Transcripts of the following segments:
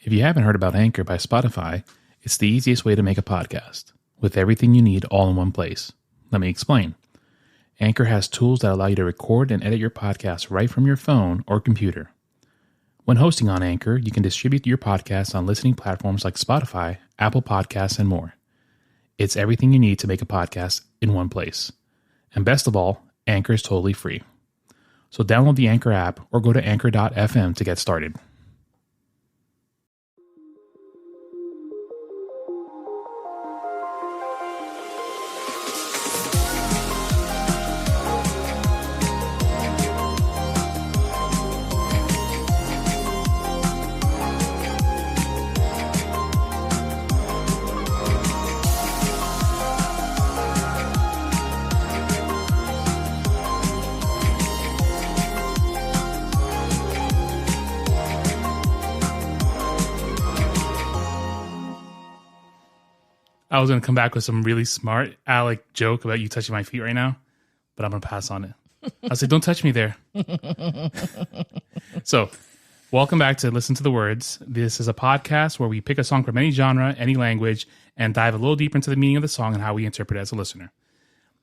If you haven't heard about Anchor by Spotify, it's the easiest way to make a podcast, with everything you need all in one place. Let me explain. Anchor has tools that allow you to record and edit your podcast right from your phone or computer. When hosting on Anchor, you can distribute your podcast on listening platforms like Spotify, Apple Podcasts, and more. It's everything you need to make a podcast in one place. And best of all, Anchor is totally free. So download the Anchor app or go to Anchor.fm to get started. I was going to come back with some really smart Alec joke about you touching my feet right now, but I'm going to pass on it. I said, don't touch me there. So, welcome back to Listen to the Words. This is a podcast where we pick a song from any genre, any language, and dive a little deeper into the meaning of the song and how we interpret it as a listener.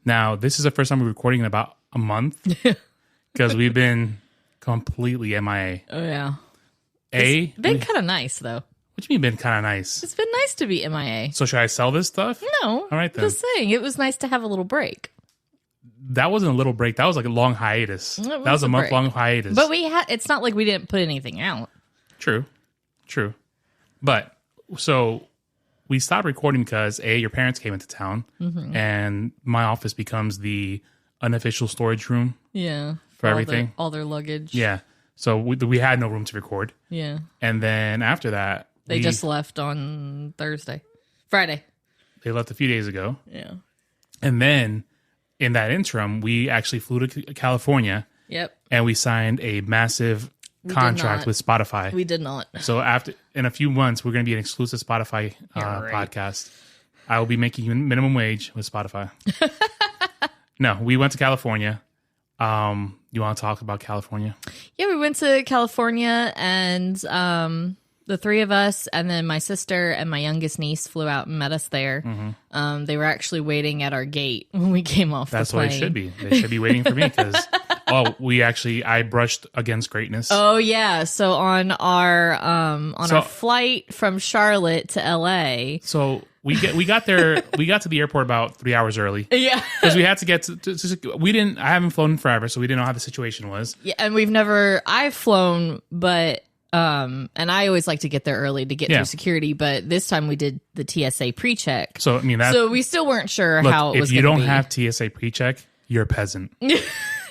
Now, this is the first time we're recording in about a month because we've been completely MIA. Oh, yeah. It's been kind of nice, though. What do you mean been kind of nice? It's been nice to be MIA. So should I sell this stuff? No. All right, then. Just saying, it was nice to have a little break. That wasn't a little break. That was like a long hiatus. That was a month-long hiatus. But it's not like we didn't put anything out. True. But, so, we stopped recording because, A, your parents came into town, and my office becomes the unofficial storage room. Yeah. For everything. All their luggage. Yeah. So, we had no room to record. Yeah. And then after that... They just left on Friday. They left a few days ago. Yeah. And then, in that interim, we actually flew to California. Yep. And we signed a massive contract with Spotify. We did not. So in a few months, we're going to be an exclusive Spotify podcast. I will be making you minimum wage with Spotify. No, we went to California. You want to talk about California? Yeah, we went to California and the three of us and then my sister and my youngest niece flew out and met us there. Mm-hmm. They were actually waiting at our gate when we came off That's the plane. That's what it should be. They should be waiting for me because, I brushed against greatness. Oh, yeah. So on our flight from Charlotte to LA. So we got there, we got to the airport about 3 hours early. Yeah. Because we had to get I haven't flown in forever, so we didn't know how the situation was. Yeah. And I've flown, but, and I always like to get there early to get through security, but this time we did the TSA pre-check. So, so we still weren't sure how it was going to be. If you don't have TSA pre-check, you're a peasant.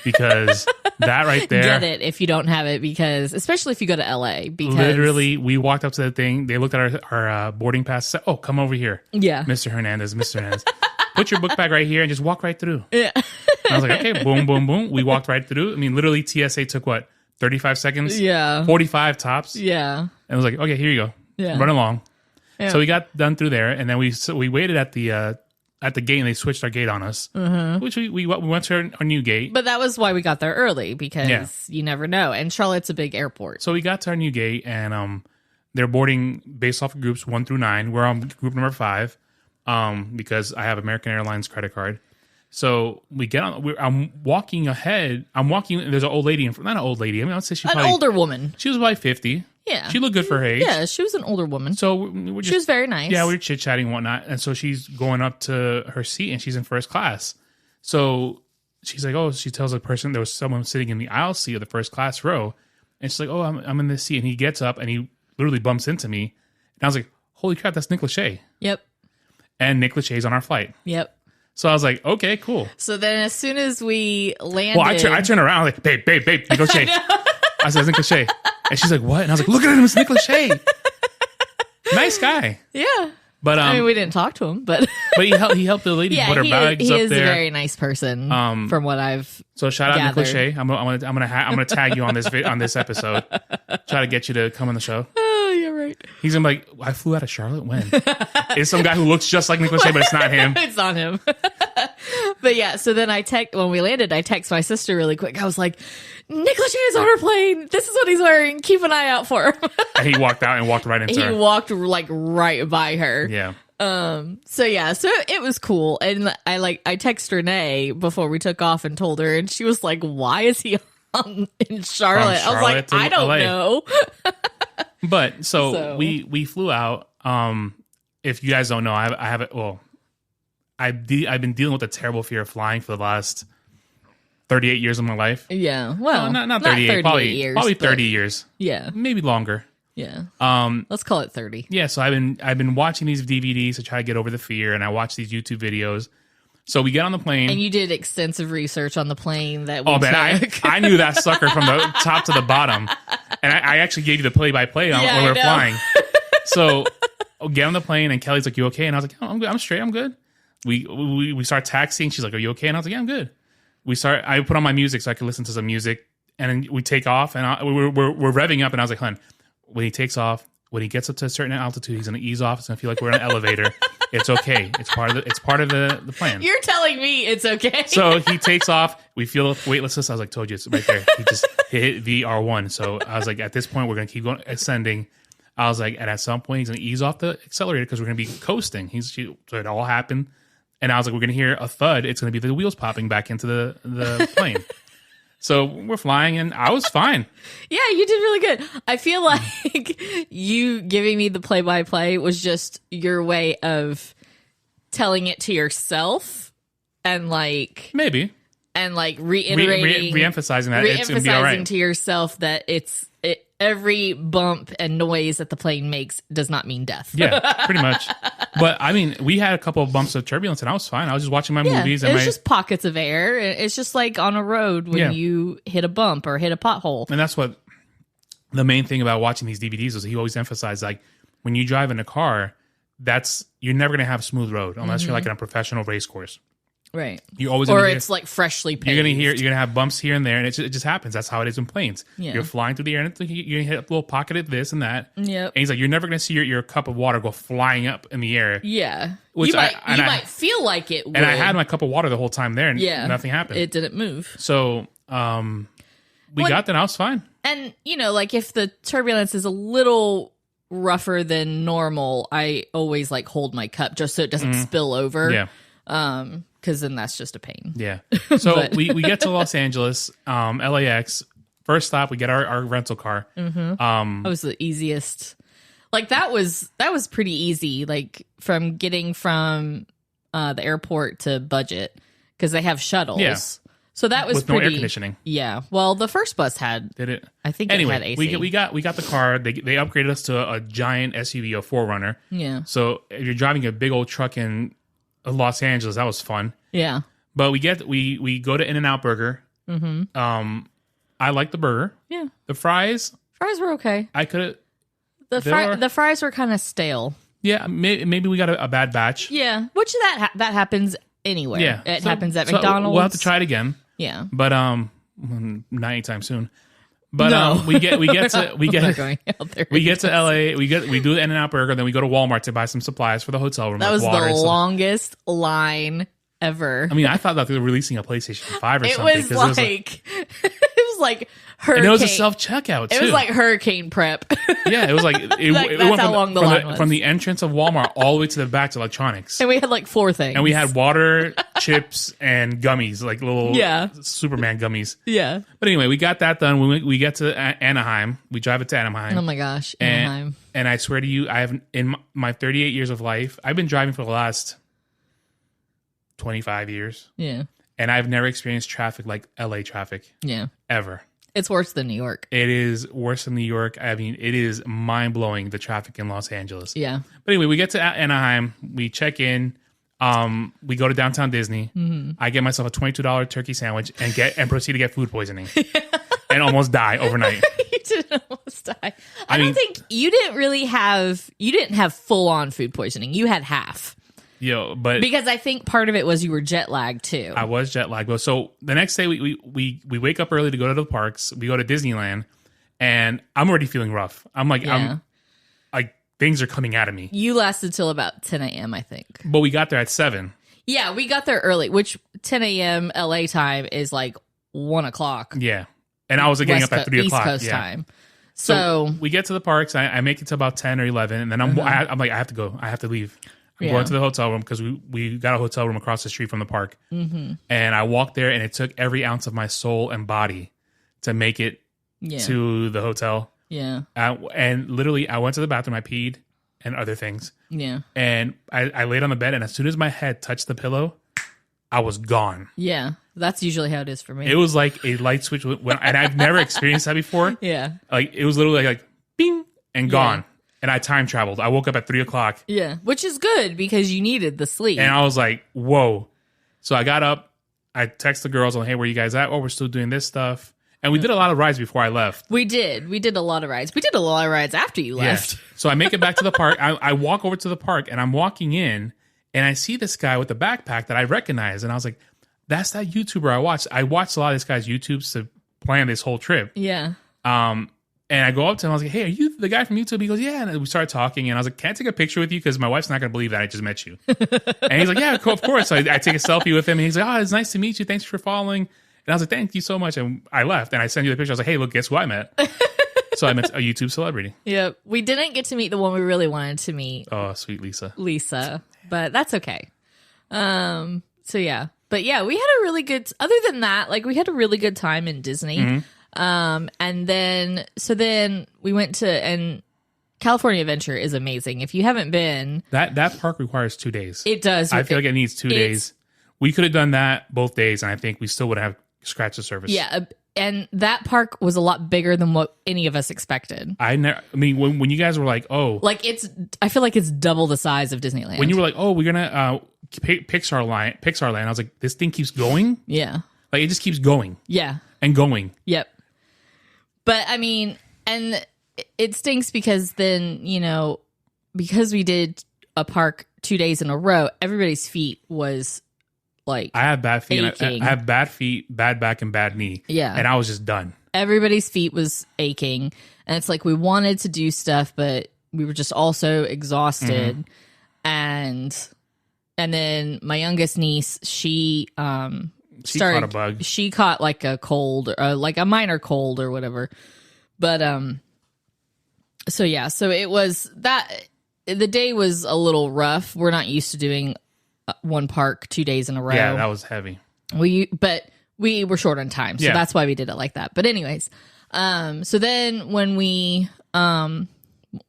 Because that right there. Get it if you don't have it, because especially if you go to LA. Because literally, we walked up to the thing. They looked at our boarding pass and said, "Oh, come over here, Mr. Hernandez, put your book bag right here and just walk right through." Yeah. And I was like, "Okay, boom, boom, boom." We walked right through. Literally, TSA took 35 seconds? Yeah, 45 tops. Yeah. And I was like, "Okay, here you go. Yeah. Run along." Yeah. So we got done through there, and then we waited at the gate, and they switched our gate on us, which we went to our new gate. But that was why we got there early, because you never know. And Charlotte's a big airport. So we got to our new gate, and they're boarding based off of groups 1 through 9. We're on group number 5 because I have American Airlines credit card. So we get on. I'm walking ahead. There's an old lady in front. Not an old lady. I'd say she's an older woman. She was about 50. Yeah. She looked good for her age. Yeah, she was an older woman. So she was very nice. Yeah, we were chit-chatting and whatnot. And so she's going up to her seat, and she's in first class. So she's like, she tells the person there was someone sitting in the aisle seat of the first class row. And she's like, I'm in this seat. And he gets up, and he literally bumps into me. And I was like, holy crap, that's Nick Lachey. Yep. And Nick Lachey's on our flight. Yep. So I was like, okay, cool. So then as soon as we landed... Well, I turn around, like, babe, Nick Lachey. I said, Nick Lachey. And she's like, what? And I was like, look at him, it's Nick Lachey. Nice guy. Yeah. But we didn't talk to him, but he helped the lady put her bags up there. He is a very nice person, from what I've So shout out Nick Lachey. I'm gonna tag you on this episode. Try to get you to come on the show. Oh, you're right. He's gonna be like, I flew out of Charlotte when? It's some guy who looks just like Nick Lachey, but it's not him. It's not him. But yeah, so then when we landed, I text my sister really quick. I was like, Nick Lachey's on our plane. This is what he's wearing. Keep an eye out for him. And he walked out and walked right into her. He walked like right by her. Yeah. So it was cool. And I texted Renee before we took off and told her, and she was like, why is he in Charlotte? I was like, I don't know. But so we flew out. If you guys don't know, I have it. Well, I've been dealing with a terrible fear of flying for the last 38 years of my life. Yeah. Well, no, not 38, probably 30 years. Yeah. Maybe longer. Yeah. Let's call it 30. Yeah. So I've been watching these DVDs to try to get over the fear, and I watch these YouTube videos. So we get on the plane. And you did extensive research on the plane that we took. I knew that sucker from the top to the bottom. And I actually gave you the play-by-play when we were flying. So get on the plane, and Kelly's like, you okay? And I was like, oh, I'm good. I'm straight. I'm good. We start taxiing. She's like, are you okay? And I was like, yeah, I'm good. I put on my music so I could listen to some music. And then we take off, and we're revving up. And I was like, hon, when he takes off, when he gets up to a certain altitude, he's going to ease off. It's going to feel like we're in an elevator. It's okay. It's part of the plan. You're telling me it's okay. So he takes off. We feel weightlessness. I was like, told you, it's right there. He just hit VR1. So I was like, at this point, we're going to keep going ascending. I was like, and at some point, he's going to ease off the accelerator because we're going to be coasting. So it all happened. And I was like, we're going to hear a thud. It's going to be the wheels popping back into the plane. So we're flying, and I was fine. Yeah, you did really good. I feel like you giving me the play-by-play was just your way of telling it to yourself and like... Maybe. And like reiterating... Re-emphasizing that it's going to be all right. To yourself that every bump and noise that the plane makes does not mean death. Yeah, pretty much. But I mean, we had a couple of bumps of turbulence, and I was fine. I was just watching my movies. And it's just pockets of air. It's just like on a road when you hit a bump or hit a pothole. And that's what the main thing about watching these DVDs is. He always emphasized, like, when you drive in a car, you're never going to have a smooth road unless you're like in a professional race course. Right. You always it's like freshly paved. You're gonna have bumps here and there, and it just happens. That's how it is in planes. Yeah. You're flying through the air, and you're gonna hit a little pocket of this and that. Yep. And he's like, you're never gonna see your cup of water go flying up in the air. Yeah. You might feel like it would. And I had my cup of water the whole time there, and nothing happened. It didn't move. So we got that. I was fine. And like if the turbulence is a little rougher than normal, I always like hold my cup just so it doesn't spill over. Yeah. Because then that's just a pain. Yeah. So we get to Los Angeles, LAX. First stop, we get our rental car. Mm-hmm. That was the easiest. Like that was pretty easy. Like from getting from the airport to Budget because they have shuttles. Yeah. So that was with no air conditioning. Yeah. Well, the first bus did it? I think anyway, it had AC. we got the car. They upgraded us to a giant SUV, a 4Runner. Yeah. So if you're driving a big old truck in Los Angeles, that was fun. Yeah. But we go to In-N-Out Burger. Mm-hmm. I like the burger. Yeah. The fries were okay. I could the fries were kind of stale. Yeah, maybe we got a bad batch. Yeah, which that happens anywhere. Yeah, it happens at McDonald's. We'll have to try it again. Yeah. But not anytime soon. But we get to LA. We do the In-N-Out Burger, then we go to Walmart to buy some supplies for the hotel room. That was the longest line ever. I mean, I thought that they were releasing a PlayStation 5 or something. It was like hurricane. And it was a self-checkout, too. It was like hurricane prep. Yeah, it was like... It went how long the line was. From the entrance of Walmart all the way to the back to electronics. And we had like 4 things. And we had water, chips, and gummies, like little Superman gummies. Yeah. But anyway, we got that done. We get to Anaheim. We drive it to Anaheim. Oh my gosh, Anaheim. And I swear to you, I have in my 38 years of life, I've been driving for the last 25 years. Yeah. And I've never experienced traffic like LA traffic. Yeah. Ever. It's worse than New York. It is worse than New York. I mean, it is mind-blowing, the traffic in Los Angeles. Yeah. But anyway, we get to Anaheim. We check in. We go to downtown Disney. Mm-hmm. I get myself a $22 turkey sandwich and proceed to get food poisoning. And almost die overnight. You didn't almost die. I don't think you didn't have full-on food poisoning. You had half. But because I think part of it was you were jet lagged too. I was jet lagged. So the next day we wake up early to go to the parks. We go to Disneyland, and I'm already feeling rough. I'm like things are coming out of me. You lasted till about 10 a.m. I think. But we got there at 7. Yeah, we got there early, which 10 a.m. LA time is like 1 o'clock. Yeah. And I was getting up at 3 o'clock. East Coast time. So we get to the parks. I make it to about 10 or 11. And then I'm like, I have to go. I have to leave. I'm going to the hotel room because we got a hotel room across the street from the park. Mm-hmm. And I walked there, and it took every ounce of my soul and body to make it to the hotel. Yeah. And literally, I went to the bathroom, I peed, and other things. Yeah. And I laid on the bed, and as soon as my head touched the pillow, I was gone. Yeah. That's usually how it is for me. It was like a light switch, and I've never experienced that before. Yeah. Like, it was literally like bing, and gone. And I time traveled. I woke up at 3 o'clock. Yeah, which is good because you needed the sleep. And I was like, whoa. So I got up. I texted the girls, hey, where you guys at? Oh, we're still doing this stuff. And we did a lot of rides before I left. We did. We did a lot of rides. We did a lot of rides after you left. Yeah. So I make it back to the park. I walk over to the park, and I'm walking in, and I see this guy with the backpack that I recognize. And I was like, that's that YouTuber I watched. I watched a lot of this guy's YouTubes to plan this whole trip. Yeah. And I go up to him, I was like, hey, are you the guy from YouTube? He goes, yeah. And we started talking, and I was like, can I take a picture with you? Because my wife's not going to believe that I just met you. And he's like, yeah, of course. So I take a selfie with him, and he's like, oh, it's nice to meet you. Thanks for following. And I was like, thank you so much. And I left, and I sent you the picture. I was like, hey, look, guess who I met? So I met a YouTube celebrity. Yeah. We didn't get to meet the one we really wanted to meet. Oh, sweet Lisa. But that's okay. So, yeah. But, yeah, we had a really good, other than that, like, we had a really good time in Disney. Mm-hmm. And then we went to, and California Adventure is amazing. If you haven't been, that park requires 2 days. It does. I feel like it needs 2 days. We could have done that both days, and I think we still would have scratched the surface. Yeah. And that park was a lot bigger than what any of us expected. I mean, when you guys were like, oh, like I feel like it's double the size of Disneyland. When you were like, oh, we're gonna Pixar Land, I was like, this thing keeps going. Yeah. Like, it just keeps going. Yeah. And going. Yep. But I mean, and it stinks because then, because we did a park 2 days in a row, everybody's feet was like, I have bad feet. I have bad feet, bad back, and bad knee. Yeah. And I was just done. Everybody's feet was aching. And it's like we wanted to do stuff, but we were just also exhausted. Mm-hmm. And then my youngest niece, she caught a bug. She caught like a cold, like a minor cold or whatever. But so it was that the day was a little rough. We're not used to doing one park 2 days in a row. Yeah, that was heavy. But we were short on time, so that's why we did it like that. But anyways, so then when we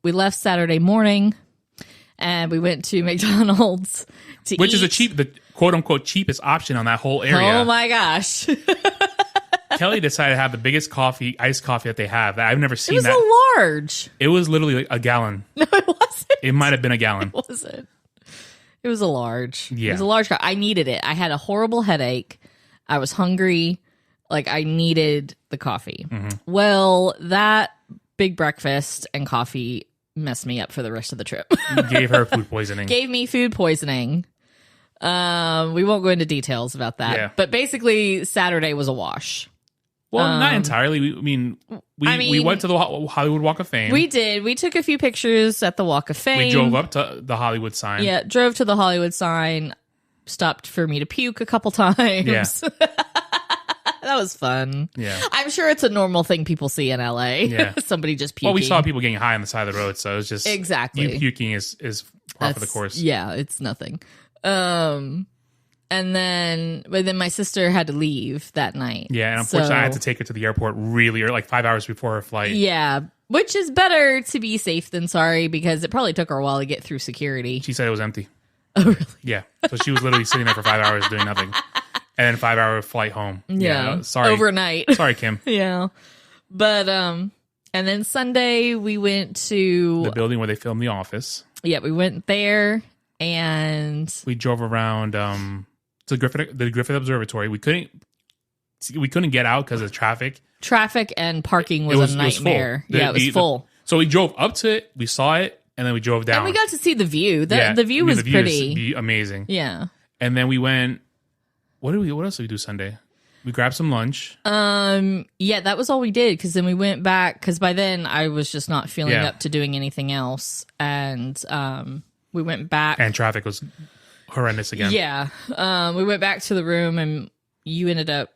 left Saturday morning and we went to McDonald's to which eat. is the quote unquote cheapest option on that whole area. Oh my gosh. Kelly decided to have the biggest iced coffee that they have. I've never seen that. It was a large. It was literally like a gallon. No, it wasn't. It might have been a gallon. It wasn't. It was a large. Yeah. It was a large coffee. I needed it. I had a horrible headache. I was hungry. Like, I needed the coffee. Mm-hmm. Well, that big breakfast and coffee messed me up for the rest of the trip. You gave her food poisoning. Gave me food poisoning. We won't go into details about that. Yeah. But basically, Saturday was a wash. Well, not entirely. We went to the Hollywood Walk of Fame. We did. We took a few pictures at the Walk of Fame. We drove up to the Hollywood sign. Yeah, drove to the Hollywood sign. Stopped for me to puke a couple times. Yeah. That was fun. Yeah. I'm sure it's a normal thing people see in LA. Yeah. Somebody just puking. Well, we saw people getting high on the side of the road, so it's just... Exactly. You puking is par for the course. Yeah, it's nothing. But then my sister had to leave that night. Yeah, and unfortunately, I had to take her to the airport really early, like 5 hours before her flight. Yeah, which is better to be safe than sorry, because it probably took her a while to get through security. She said it was empty. Oh, really? Yeah, so she was literally sitting there for 5 hours doing nothing. And then 5 hour flight home. Yeah, sorry. Overnight. Sorry, Kim. Yeah. But, and then Sunday we went to... the building where they filmed The Office. Yeah, we went there, and... we drove around... to the Griffith Observatory. We couldn't get out because of traffic. Traffic and parking was a nightmare. It was full. So we drove up to it, we saw it, and then we drove down. And we got to see the view. The view was pretty amazing. Yeah. And then we went. What else did we do Sunday? We grabbed some lunch. Yeah, that was all we did, because then we went back, because by then I was just not feeling up to doing anything else, and we went back. And traffic was horrendous again. Yeah. We went back to the room and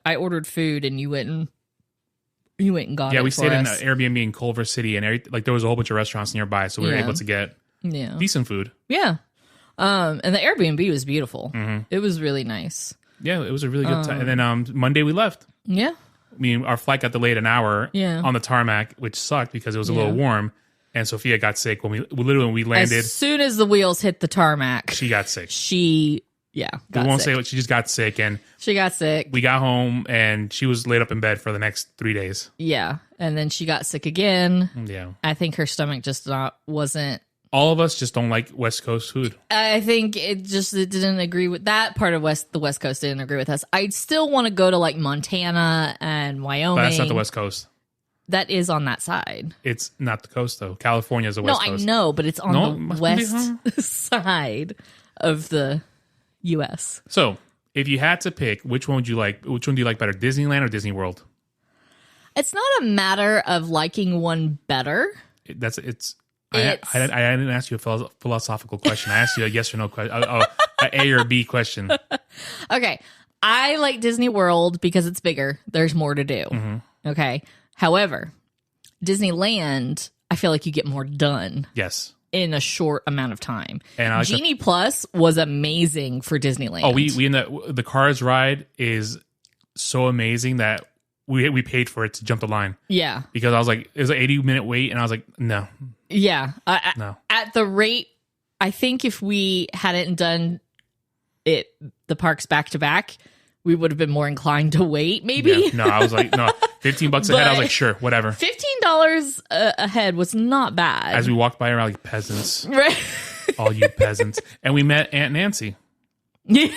I ordered food and you went and got it. Yeah, we for stayed in us. an Airbnb in Culver City, and there was a whole bunch of restaurants nearby, so we were able to get decent food. Yeah. And the Airbnb was beautiful. It was really nice. Yeah, it was a really good time. And then Monday we left. Yeah. I mean, our flight got delayed an hour on the tarmac, which sucked because it was a little warm. And Sophia got sick when we landed. As soon as the wheels hit the tarmac, she got sick. Got we won't sick. say what, she just got sick, and she got sick. We got home and she was laid up in bed for the next 3 days. Yeah, and then she got sick again. Yeah, I think her stomach just wasn't. All of us just don't like West Coast food. I think it didn't agree with that part of the West Coast didn't agree with us. I still want to go to like Montana and Wyoming. But that's not the West Coast. That is on that side. It's not the coast though. California is the West Coast. No, I know, but it's on the west side of the U.S. So, if you had to pick, which one would you like? Which one do you like better, Disneyland or Disney World? It's not a matter of liking one better. I didn't ask you a philosophical question. I asked you a yes or no question. An A or B question. Okay. I like Disney World because it's bigger. There's more to do. Okay. However, Disneyland, I feel like you get more done. Yes. In a short amount of time. And I like Genie Plus was amazing for Disneyland. Oh, we in the Cars ride is so amazing that we paid for it to jump the line. Yeah. Because I was like, it was an 80-minute wait, and I was like, no. Yeah. No. At the rate, I think if we hadn't done the parks back to back, we would have been more inclined to wait, maybe. Yeah. No, I was like, no, $15 ahead. I was like, sure, whatever. $15 ahead was not bad. As we walked by around like peasants. Right. All you peasants. And we met Aunt Nancy. Yeah.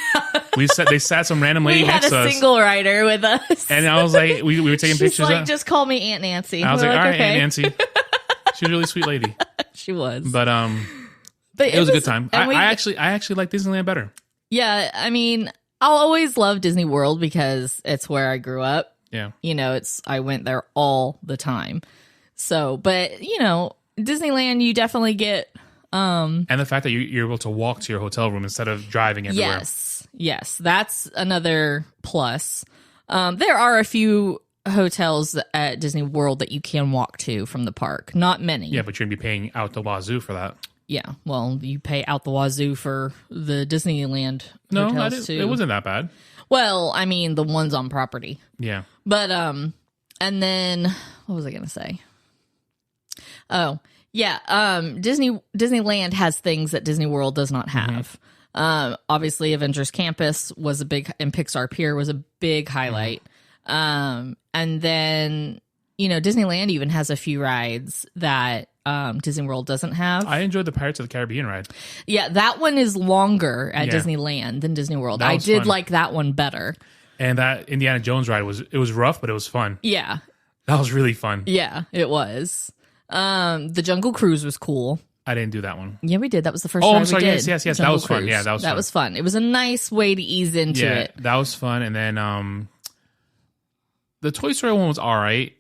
They sat some random lady next to us. We had a single rider with us. And I was like, we were taking pictures. She's like, just call me Aunt Nancy. And I was like, all right, okay. Aunt Nancy. She's a really sweet lady. She was. But it was a good time. I actually like Disneyland better. Yeah, I mean, I'll always love Disney World because it's where I grew up. Yeah. You know, I went there all the time. So, but, you know, Disneyland, you definitely get... and the fact that you're able to walk to your hotel room instead of driving everywhere. Yes, that's another plus. There are a few hotels at Disney World that you can walk to from the park. Not many. Yeah, but you're going to be paying out the wazoo for that. Yeah, well, you pay out the wazoo for the Disneyland hotels too. It wasn't that bad. Well, I mean, the ones on property. Yeah. But, and then, what was I going to say? Oh, yeah, Disneyland has things that Disney World does not have. Obviously, Avengers Campus was and Pixar Pier was a big highlight. And then, you know, Disneyland even has a few rides that Disney World doesn't have. I enjoyed the Pirates of the Caribbean ride. Yeah, that one is longer at Disneyland than Disney World. I did like that one better. And that Indiana Jones ride was rough, but it was fun. Yeah. That was really fun. Yeah, it was. The Jungle Cruise was cool. I didn't do that one. Yeah, we did. That was the first ride I'm sorry. we did. Yes. That was fun. Yeah, that was fun. It was a nice way to ease into it. That was fun. And then the Toy Story one was all right.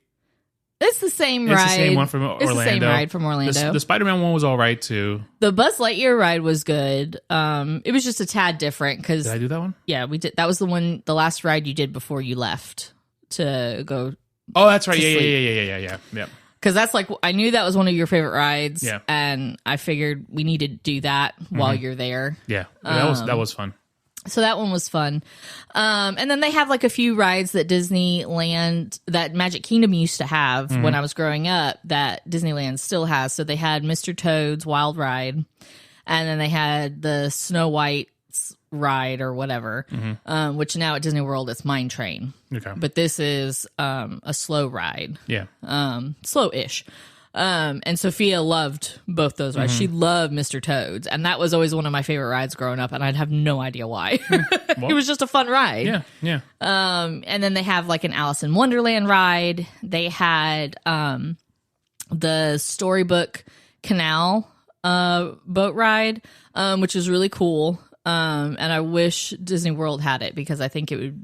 It's the same ride. It's the same one from Orlando. It's the same ride from Orlando. The Spider-Man one was all right, too. The Buzz Lightyear ride was good. It was just a tad different. Did I do that one? Yeah, we did. That was the last ride you did before you left to go. Oh, that's right. Yeah. Because that's like, I knew that was one of your favorite rides. Yeah. And I figured we needed to do that while you're there. Yeah. That was fun. So that one was fun. And then they have like a few rides that that Magic Kingdom used to have when I was growing up that Disneyland still has. So they had Mr. Toad's Wild Ride, and then they had the Snow White's ride or whatever, which now at Disney World it's Mine Train. Okay. But this is a slow ride. Yeah. Slow-ish. And Sophia loved both those rides. She loved Mr. Toad's, and that was always one of my favorite rides growing up, and I'd have no idea why. It was just a fun ride. Yeah. And then they have like an Alice in Wonderland ride. They had the Storybook Canal boat ride, which is really cool. And I wish Disney World had it because I think it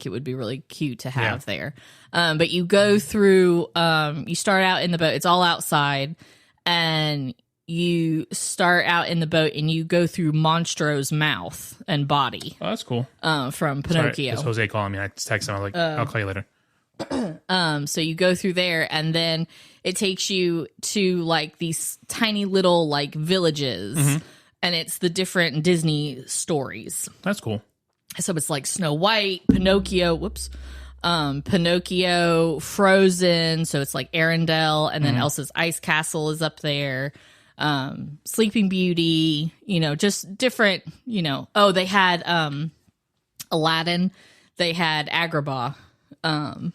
would be really cute to have there. But you go through, you start out in the boat. It's all outside, and you start out in the boat and you go through Monstro's mouth and body. Oh, that's cool. From Pinocchio. Sorry, it's Jose calling me. I texted him. I was like, I'll call you later. So you go through there, and then it takes you to like these tiny little like villages, and it's the different Disney stories. That's cool. So it's like Snow White, Pinocchio, Pinocchio, Frozen. So it's like Arendelle, and then Elsa's Ice Castle is up there. Sleeping Beauty, just different, Oh, they had Aladdin. They had Agrabah on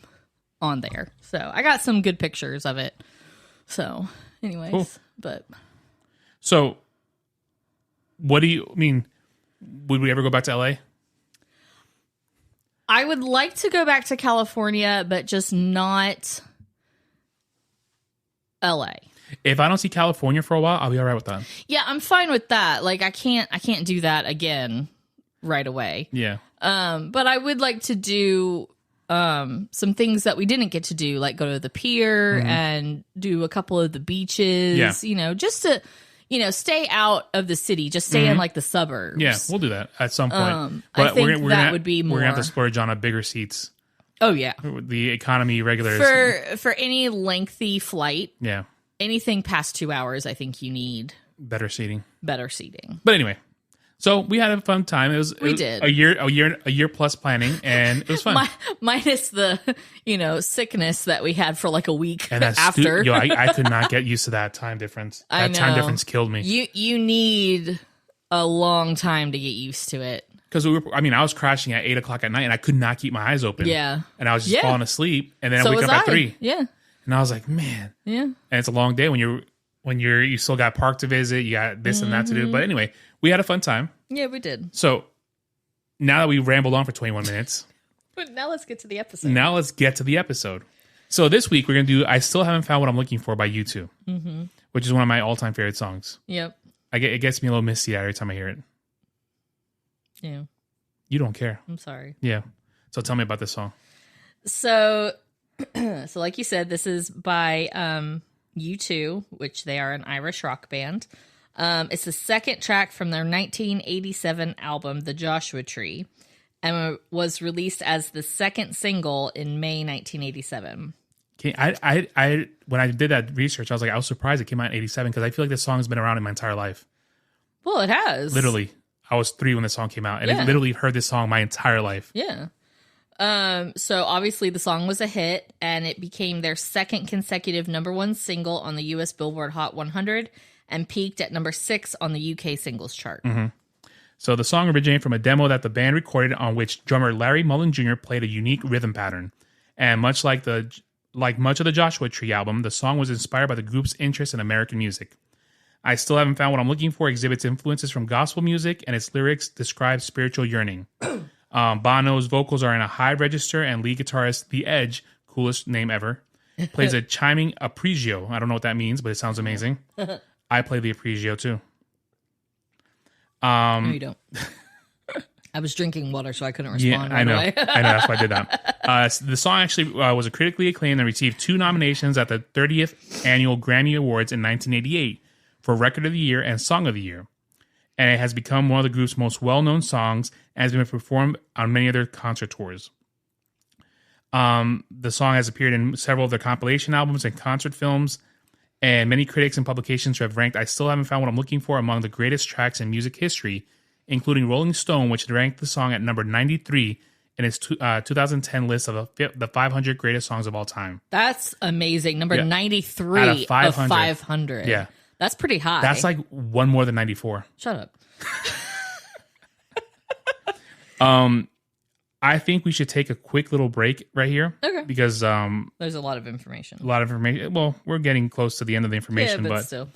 there. So I got some good pictures of it. So anyways, cool. But so what do you mean? Would we ever go back to LA? I would like to go back to California, but just not LA. If I don't see California for a while, I'll be all right with that. Yeah, I'm fine with that. Like I can't do that again right away. Yeah. But I would like to do some things that we didn't get to do, like go to the pier and do a couple of the beaches, just to, stay out of the city, just stay in like the suburbs. Yeah, we'll do that at some point. But I think that would be more. We're going to have to splurge on a bigger seats. Oh, yeah. The economy regulars. For any lengthy flight. Yeah. Anything past 2 hours, I think you need better seating. But anyway, so we had a fun time. It was did a year plus planning, and it was fun. Minus the sickness that we had for like a week and after. I could not get used to that time difference. That time difference killed me. You need a long time to get used to it. Because I was crashing at 8:00 at night, and I could not keep my eyes open. Yeah, and I was just falling asleep, and then I wake up at 3. Yeah. And I was like, man. Yeah. And it's a long day when you still got park to visit, you got this and that to do. But anyway, we had a fun time. Yeah, we did. So now that we rambled on for 21 minutes. But now let's get to the episode. So this week we're going to do I Still Haven't Found What I'm Looking For by U2, which is one of my all-time favorite songs. Yep. It gets me a little misty every time I hear it. Yeah. You don't care. I'm sorry. Yeah. So tell me about this song. So like you said, this is by U2, which they are an Irish rock band. It's the second track from their 1987 album, The Joshua Tree, and was released as the second single in May 1987. Okay, I when I did that research, I was surprised it came out in 87 because I feel like this song has been around in my entire life. Well, it has. Literally. I was 3 when this song came out, and I literally heard this song my entire life. Yeah. So obviously the song was a hit, and it became their second consecutive #1 single on the U.S. Billboard Hot 100 and peaked at number 6 on the UK singles chart. So the song originated from a demo that the band recorded on which drummer Larry Mullen Jr. played a unique rhythm pattern. And much like much of the Joshua Tree album, the song was inspired by the group's interest in American music. I Still Haven't Found What I'm Looking For exhibits influences from gospel music, and its lyrics describe spiritual yearning. Bono's vocals are in a high register, and lead guitarist The Edge, coolest name ever, plays a chiming arpeggio. I don't know what that means, but it sounds amazing. I play the arpeggio too. No, you don't. I was drinking water, so I couldn't respond. Yeah, I know. I know. That's why I did that. The song actually was critically acclaimed and received 2 nominations at the 30th Annual Grammy Awards in 1988 for Record of the Year and Song of the Year. And it has become one of the group's most well-known songs and has been performed on many of their concert tours. The song has appeared in several of their compilation albums and concert films, and many critics and publications have ranked I Still Haven't Found What I'm Looking For among the greatest tracks in music history, including Rolling Stone, which ranked the song at number 93 in its 2010 list of the 500 greatest songs of all time. That's amazing. Number 93 out of 500. Yeah. That's pretty high. That's like one more than 94. Shut up. I think we should take a quick little break right here. Okay. Because there's a lot of information. Well, we're getting close to the end of the information, but still.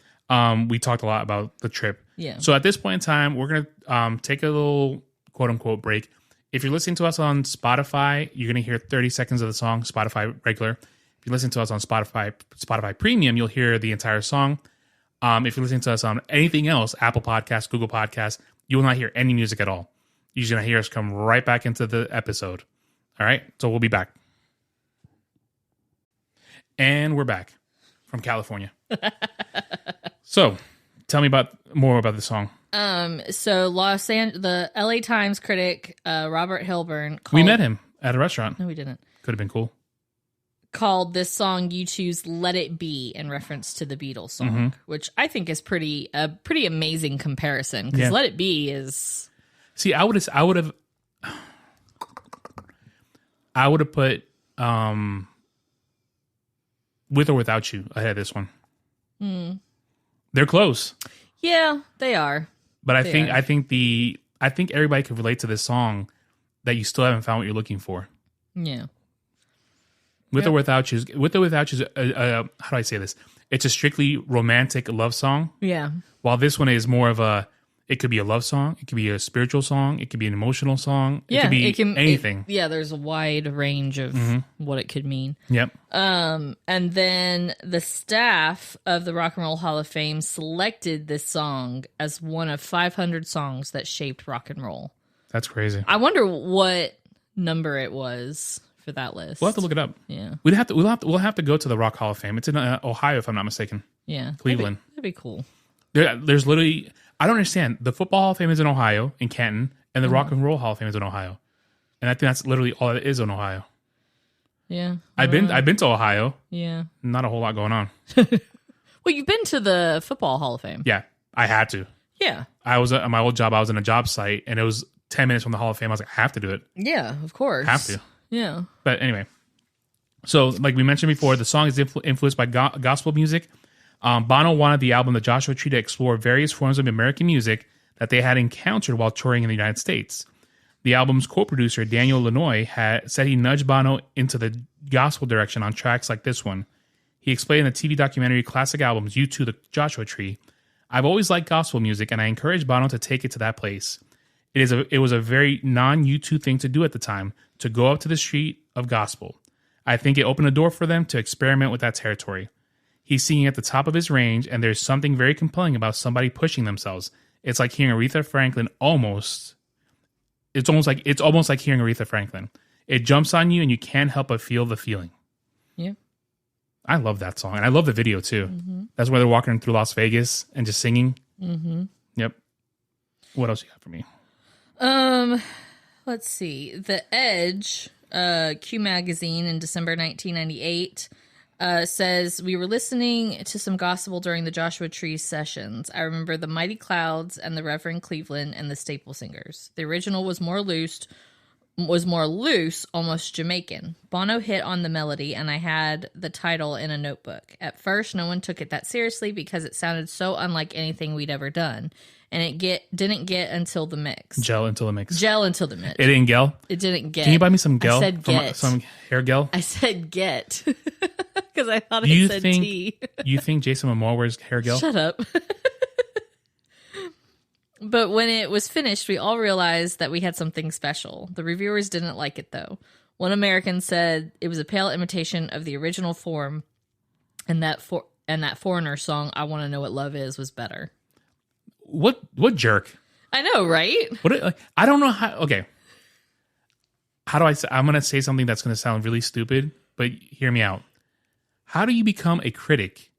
We talked a lot about the trip. Yeah. So at this point in time, we're going to take a little quote unquote break. If you're listening to us on Spotify, you're going to hear 30 seconds of the song, Spotify regular. If you listen to us on Spotify Premium, you'll hear the entire song. If you're listening to us on anything else, Apple Podcasts, Google Podcasts, you will not hear any music at all. You're just going to hear us come right back into the episode. All right? So we'll be back. And we're back from California. So Tell me more about the song. So the LA Times critic, Robert Hilburn, we met him at a restaurant. No, we didn't. Could have been cool. Called this song "You Choose Let It Be" in reference to the Beatles song, which I think is a pretty amazing comparison, because "Let It Be" is. See, I would have put "With or Without You" ahead of this one. They're close. Yeah, they are. But I think everybody could relate to this song, that you still haven't found what you're looking for. Yeah. With or Without You, how do I say this? It's a strictly romantic love song. Yeah. While this one is more of it could be a love song, it could be a spiritual song, it could be an emotional song, it could be anything. There's a wide range of what it could mean. Yep. And then the staff of the Rock and Roll Hall of Fame selected this song as one of 500 songs that shaped rock and roll. That's crazy. I wonder what number it was for that list. We'll have to look it up. Yeah. We'll have to go to the Rock Hall of Fame. It's in Ohio, if I'm not mistaken. Yeah. Cleveland. That'd be cool. There's literally, I don't understand. The Football Hall of Fame is in Ohio, in Canton, and the Rock and Roll Hall of Fame is in Ohio. And I think that's literally all it is in Ohio. Yeah. I've been to Ohio. Yeah. Not a whole lot going on. Well, you've been to the Football Hall of Fame. Yeah, I had to. Yeah. I was at my old job. I was in a job site, and it was 10 minutes from the Hall of Fame. I was like, I have to do it. Yeah, of course. Have to. Yeah. But anyway, so like we mentioned before, the song is influenced by gospel music. Bono wanted the album The Joshua Tree to explore various forms of American music that they had encountered while touring in the United States. The album's co-producer, Daniel Lanois, said he nudged Bono into the gospel direction on tracks like this one. He explained in the TV documentary Classic Albums, U2, The Joshua Tree, "I've always liked gospel music, and I encouraged Bono to take it to that place. It was a very non-U2 thing to do at the time, to go up to the street of gospel. I think it opened a door for them to experiment with that territory. He's singing at the top of his range, and there's something very compelling about somebody pushing themselves. It's like hearing Aretha Franklin almost. It's almost like hearing Aretha Franklin. It jumps on you, and you can't help but feel the feeling." Yeah. I love that song, and I love the video too. That's where they're walking through Las Vegas and just singing. Yep. What else you got for me? Let's see. The Edge, Q Magazine in December 1998, says, "We were listening to some gospel during the Joshua Tree sessions. I remember the Mighty Clouds and the Reverend Cleveland and the Staple Singers. The original was more loose, almost Jamaican. Bono hit on the melody, and I had the title in a notebook. At first, no one took it that seriously because it sounded so unlike anything we'd ever done. And it didn't get until the mix. Gel until the mix. It didn't gel? It didn't get. Can you buy me some gel? I said get. Some hair gel? I said get. Because I thought I said tea. You think Jason Momoa wears hair gel? Shut up. But when it was finished, we all realized that we had something special. The reviewers didn't like it, though. One American said it was a pale imitation of the original form, and that Foreigner song, "I Want to Know What Love Is," was better. What jerk? I know, right? I don't know how. Okay. How do I say? I'm going to say something that's going to sound really stupid, but hear me out. How do you become a critic?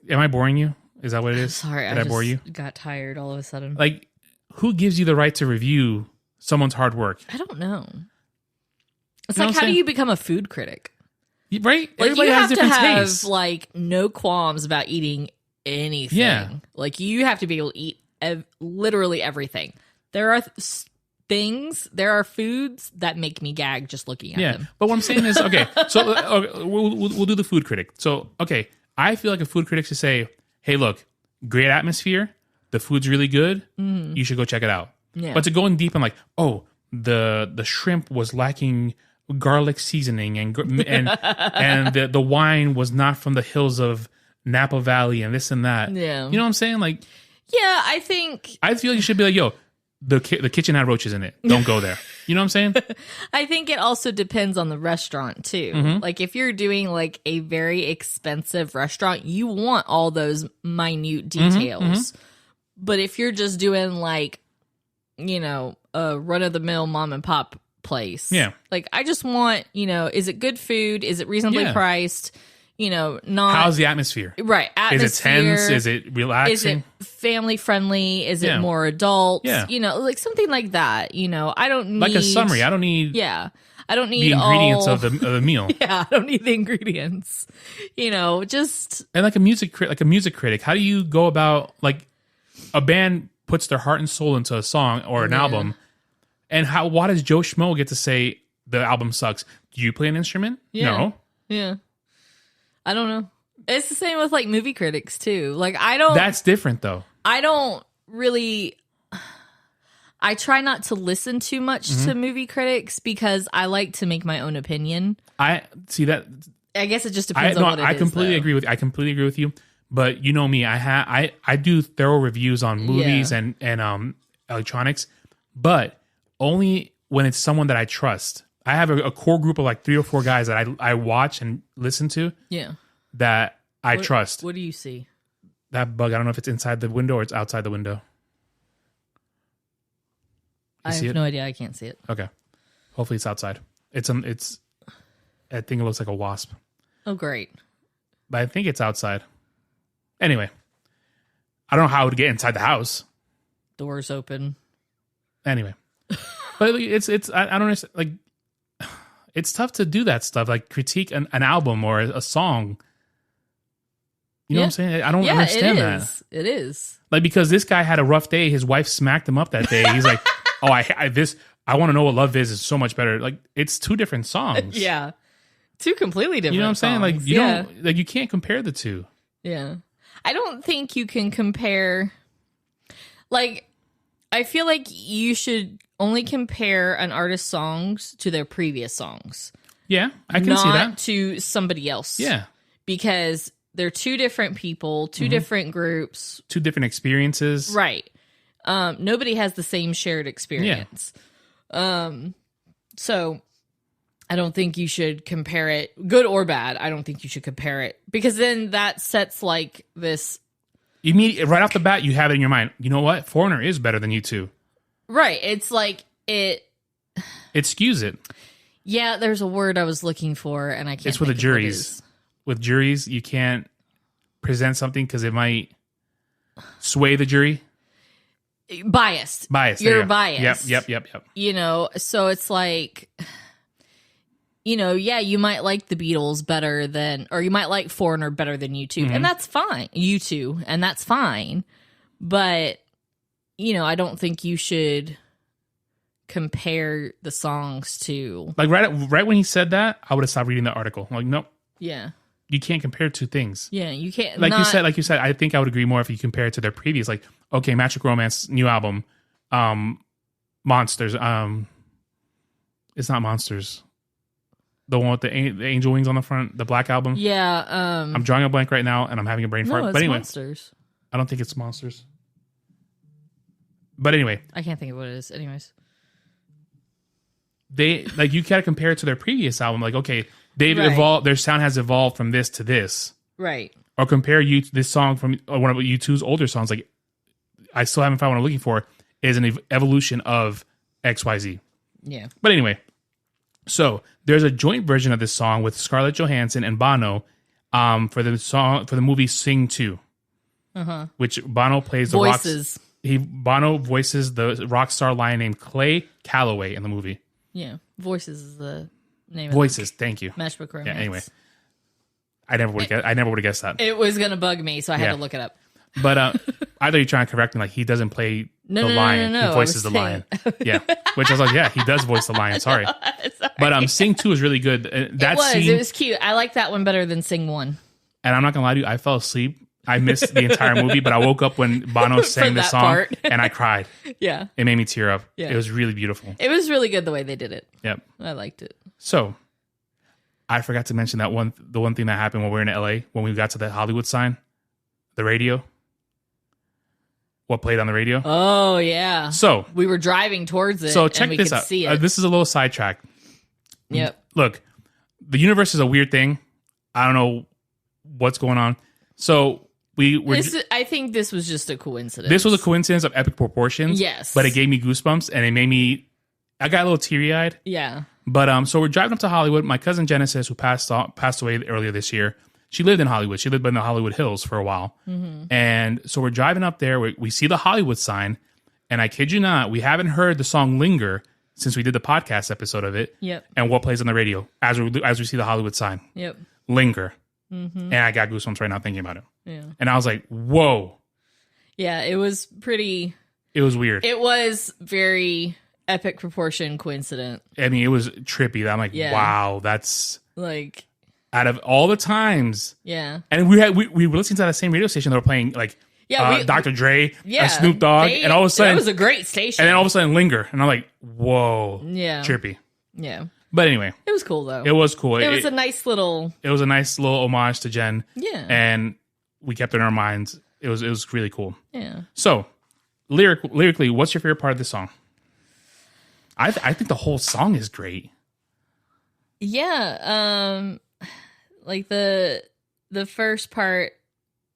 Am I boring you? Is that what it is? Sorry, Did I bore you? Got tired all of a sudden. Like, who gives you the right to review someone's hard work? I don't know. It's like, how do you become a food critic? Right? Like, everybody you has have different to have tastes. like no qualms about eating anything. Yeah. Like, you have to be able to eat literally everything. There are there are foods that make me gag just looking at them. But what I'm saying is, okay, so we'll do the food critic. So, okay, I feel like a food critic should say, "Hey, look, great atmosphere. The food's really good. You should go check it out." Yeah. But to go in deep and like, "Oh, the shrimp was lacking garlic seasoning, and the wine was not from the hills of Napa Valley, and this and that." Yeah. You know what I'm saying? Like, yeah, I feel you should be like, "Yo, the kitchen had roaches in it. Don't go there." You know what I'm saying? I think it also depends on the restaurant too. Like, if you're doing like a very expensive restaurant, you want all those minute details. But if you're just doing like, you know, a run of the mill mom and pop place, yeah, like, I just want, you know, is it good food? Is it reasonably priced? not how's the atmosphere? Right. Atmosphere. Is it tense? Is it relaxing? Is it family friendly? Is it more adult? Like something like that. I don't need like a summary. I don't need I don't need the ingredients of the meal. Yeah, I don't need the ingredients. Just and like a music critic. How do you go about like a band puts their heart and soul into a song or an album, and why does Joe Schmo get to say the album sucks? Do you play an instrument? No. Yeah. I don't know. It's the same with like movie critics too. Like I don't. That's different though. I don't really. I try not to listen too much to movie critics because I like to make my own opinion. I see that. I guess it just depends on what it is. I completely agree with. I completely agree with you. But you know me, I do thorough reviews on movies and electronics, but only when it's someone that I trust. I have a core group of like 3 or 4 guys that I watch and listen to. Yeah, that I trust. What do you see? That bug. I don't know if it's inside the window or it's outside the window. I have no idea. I can't see it. Okay. Hopefully it's outside. It's I think it looks like a wasp. Oh, great. But I think it's outside. Anyway. I don't know how I would get inside the house. Doors open. Anyway. But I don't understand. Like, it's tough to do that stuff. Like critique an album or a song. You know what I'm saying? I don't understand that. It is. Like, because this guy had a rough day. His wife smacked him up that day. He's like, oh, I want to know what love is so much better. Like, it's 2 different songs. Yeah. 2 completely different songs. You know what I'm saying? Like, you don't, like, you can't compare the 2. Yeah. I don't think you can compare. Like, I feel like you should only compare an artist's songs to their previous songs. Yeah, I can see that. Not to somebody else. Yeah. Because they're 2 different people, 2 different groups. 2 different experiences. Right. Nobody has the same shared experience. Yeah. So I don't think you should compare it, good or bad. I don't think you should compare it because then that sets like this. Right off the bat, you have it in your mind. You know what? Foreigner is better than U2. Right. It's like it skews it. Yeah, there's a word I was looking for, and I can't. It's with the juries. With juries, you can't present something because it might sway the jury. Biased. You're biased. Yep. So it's like, yeah, you might like the Beatles better than, or you might like Foreigner better than U2, and that's fine. U2, and that's fine. But, I don't think you should compare the songs to. Like, right when he said that, I would have stopped reading the article. I'm like, nope. Yeah. You can't compare 2 things. Yeah, you can't. Like you said, I think I would agree more if you compare it to their previous. Like, okay, Magic Romance, new album, Monsters. It's not Monsters. The one with the angel wings on the front, the Black album. Yeah. I'm drawing a blank right now, and I'm having a brain fart. But anyway, Monsters. I don't think it's Monsters. But anyway, I can't think of what it is. Anyways, you gotta compare it to their previous album. Like, okay. They've evolved. Their sound has evolved from this to this, right? Or compare this song from one of U2's older songs. Like, I still haven't found what I'm looking for. Is an evolution of XYZ. Yeah. But anyway, so there's a joint version of this song with Scarlett Johansson and Bono, for the movie Sing 2, which Bono plays the voices. Bono voices the rock star lion named Clay Calloway in the movie. Yeah, Voices is the name. Voices. Thank you. Matchbook Romance. Yeah. Anyway, I never would have guessed that. It was gonna bug me, so I had to look it up. But I thought you were trying to correct me. Like, he doesn't play the lion. No. He voices the lion. Yeah. Which I was like, yeah, he does voice the lion. Sorry. But Sing 2 is really good. It was cute. I like that one better than Sing 1. And I'm not gonna lie to you, I fell asleep. I missed the entire movie, but I woke up when Bono sang the song and I cried. Yeah. It made me tear up. Yeah. It was really beautiful. It was really good the way they did it. Yep. I liked it. So I forgot to mention the one thing that happened when we were in LA, when we got to the Hollywood sign, the radio. What played on the radio? Oh, yeah. So we were driving towards it. So check this out. See it. This is a little sidetrack. Yep. Look, the universe is a weird thing. I don't know what's going on. So I think this was just a coincidence. This was a coincidence of epic proportions. Yes. But it gave me goosebumps and it made me. I got a little teary eyed. Yeah. But so we're driving up to Hollywood. My cousin Genesis, who passed away earlier this year, She lived in Hollywood. She lived in the Hollywood Hills for a while. And so we're driving up there. We see the Hollywood sign. And I kid you not, we haven't heard the song Linger since we did the podcast episode of it. Yep. And what plays on the radio as we see the Hollywood sign? Yep. Linger. And I got goosebumps right now thinking about it. Yeah. And I was like, whoa. Yeah, it was pretty... It was weird. It was very epic proportion coincident. I mean, it was trippy. I'm like, wow, that's... Like... Out of all the times. Yeah. And we were listening to that same radio station that were playing, like, Dr. Dre and Snoop Dogg. And all of a sudden... That was a great station. And then all of a sudden, Linger. And I'm like, whoa. Yeah. Trippy. Yeah. But anyway. It was cool, though. It was cool. It was a nice little... It was a nice little homage to Jen. Yeah. And we kept it in our minds. It was really cool. Yeah. So, lyrically, what's your favorite part of this song? I think the whole song is great. Yeah. Like the first part,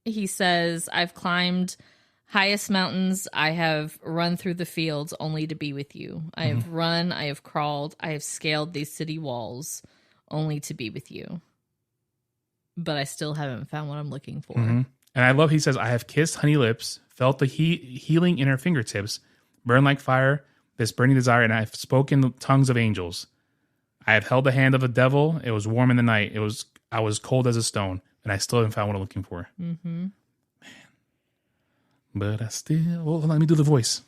he says, I've climbed highest mountains. I have run through the fields only to be with you. I have run. I have crawled. I have scaled these city walls only to be with you. But I still haven't found what I'm looking for. And I love, he says, I have kissed honey lips, felt the healing in her fingertips, burn like fire, this burning desire, and I have spoken the tongues of angels. I have held the hand of the devil. It was warm in the night. I was cold as a stone, and I still haven't found what I'm looking for. Man. But I still... Well, let me do the voice.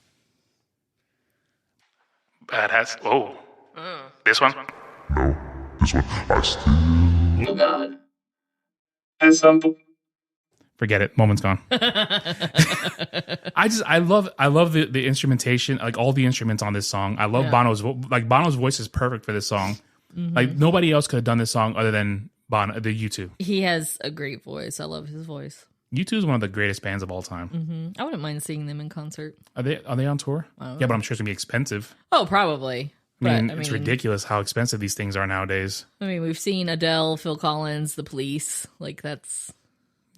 But that's... Oh. This one? No, this one. I still... Oh, God. And something... Forget it. Moment's gone. I love the instrumentation, like all the instruments on this song. I love Bono's voice is perfect for this song. Like nobody else could have done this song other than Bono, the U2. He has a great voice. I love his voice. U2 is one of the greatest bands of all time. I wouldn't mind seeing them in concert. Are they on tour? Yeah, but I'm sure it's gonna be expensive. Oh, probably. I mean, it's ridiculous how expensive these things are nowadays. I mean, we've seen Adele, Phil Collins, The Police. Like that's...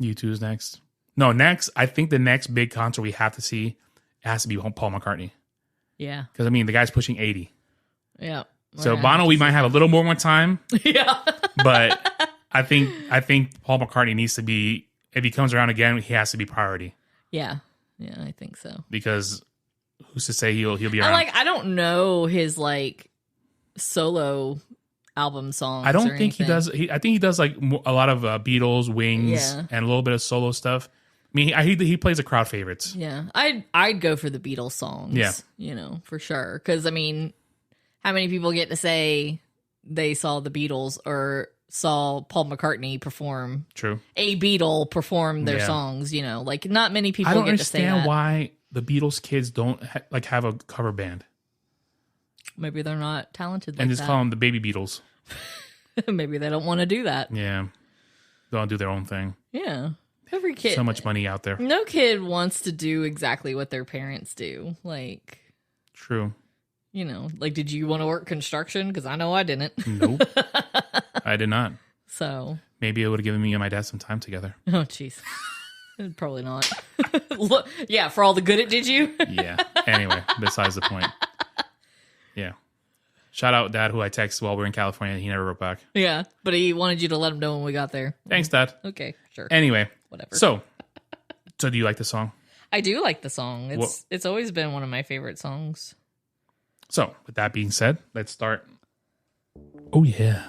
U2's next. No, next. I think the next big concert we have to see has to be Paul McCartney. Yeah. Because, I mean, the guy's pushing 80. Yeah. So Bono, we might have a little more time. Yeah. But I think Paul McCartney needs to be, if he comes around again, he has to be priority. Yeah. Yeah, I think so. Because who's to say he'll be around? I don't know his, like, solo album songs. I don't think he does. I think he does like a lot of Beatles, Wings, and a little bit of solo stuff. I mean, he plays the crowd favorites. Yeah, I'd go for the Beatles songs. Yeah, for sure. Because I mean, how many people get to say they saw the Beatles or saw Paul McCartney perform? True. A Beatle perform their songs. Like not many people. I don't get to say that. understand why the Beatles kids don't have a cover band. Maybe they're not talented. And just call them the Baby Beatles. Maybe they don't want to do that. Yeah. They don't do their own thing. Yeah. Every kid. So much money out there. No kid wants to do exactly what their parents do. Like. True. Like, did you want to work construction? Because I know I didn't. Nope. I did not. So. Maybe it would have given me and my dad some time together. Oh, jeez. Probably not. Look, yeah, for all the good it did you. Yeah. Anyway, besides the point. Yeah. Shout out Dad, who I texted while we were in California, and he never wrote back. Yeah, but he wanted you to let him know when we got there. Thanks, Dad. Okay, sure. Anyway. Whatever. So do you like the song? I do like the song. It's always been one of my favorite songs. So, with that being said, let's start. Oh, yeah.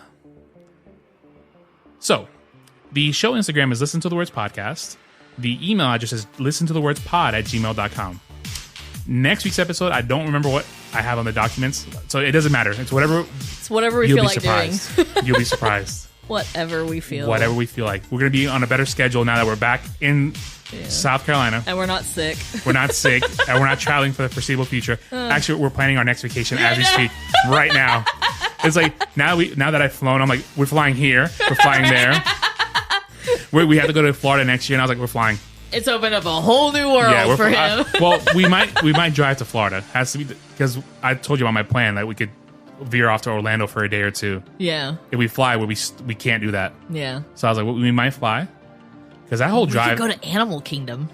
So, the show Instagram is Listen to the Words Podcast. The email address is listentothewordspod@gmail.com. Next week's episode, I don't remember what I have on the documents, so it doesn't matter. It's whatever we feel like doing. You'll be surprised. Whatever we feel like. We're going to be on a better schedule now that we're back in South Carolina. And we're not sick. We're not sick, and we're not traveling for the foreseeable future. Actually, we're planning our next vacation as we speak right now. It's like, now that I've flown, I'm like, we're flying here, we're flying there. We have to go to Florida next year, and I was like, we're flying. It's opened up a whole new world for him. Well, we might drive to Florida. Has to be because I told you about my plan that we could veer off to Orlando for a day or two. Yeah. If we fly, we can't do that. Yeah. So I was like, well, we might fly because that whole drive. We could go to Animal Kingdom.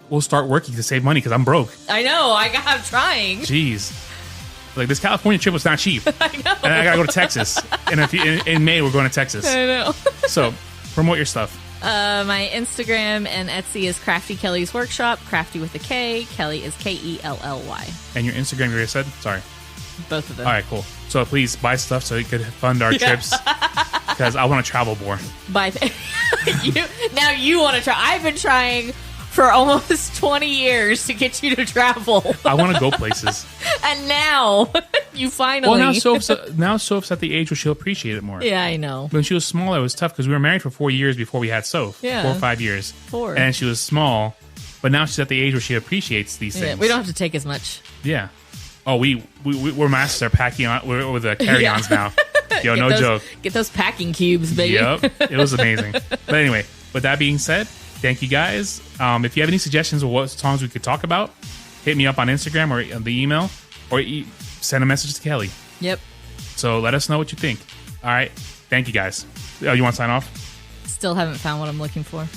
We'll start working to save money because I'm broke. I know. I'm trying. Jeez. Like this California trip was not cheap. I know. And I gotta go to Texas. And in May we're going to Texas. I know. So Promote your stuff. My Instagram and Etsy is Crafty Kelly's Workshop. Crafty with a K. Kelly is Kelly. And your Instagram, you already said? Sorry. Both of them. All right, cool. So please buy stuff so we could fund our trips. Because I want to travel more. Now you want to try. I've been trying for almost 20 years to get you to travel. I want to go places. And now you finally. Well, now Soph's at the age where she'll appreciate it more. Yeah, I know. When she was small, it was tough because we were married for 4 years before we had Soph. Yeah. 4 or 5 years. 4. And she was small, but now she's at the age where she appreciates these things. We don't have to take as much. Yeah. Oh, we're masters at packing on with the carry-ons now. Yo, no joke. Get those packing cubes, baby. Yep. It was amazing. But anyway, with that being said, thank you guys. If you have any suggestions of what songs we could talk about, hit me up on Instagram or on the email, or send a message to Kelly. Yep. So let us know what you think. All right. Thank you guys. Oh, you want to sign off? Still haven't found what I'm looking for.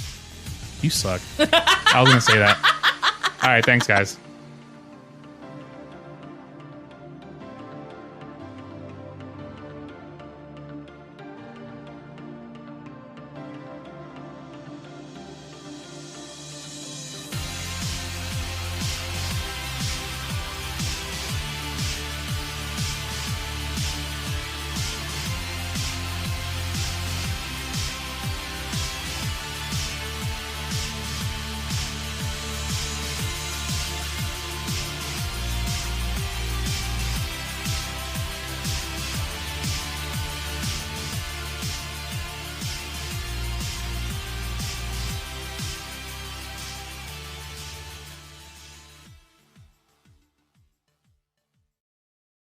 You suck. I was going to say that. All right. Thanks, guys.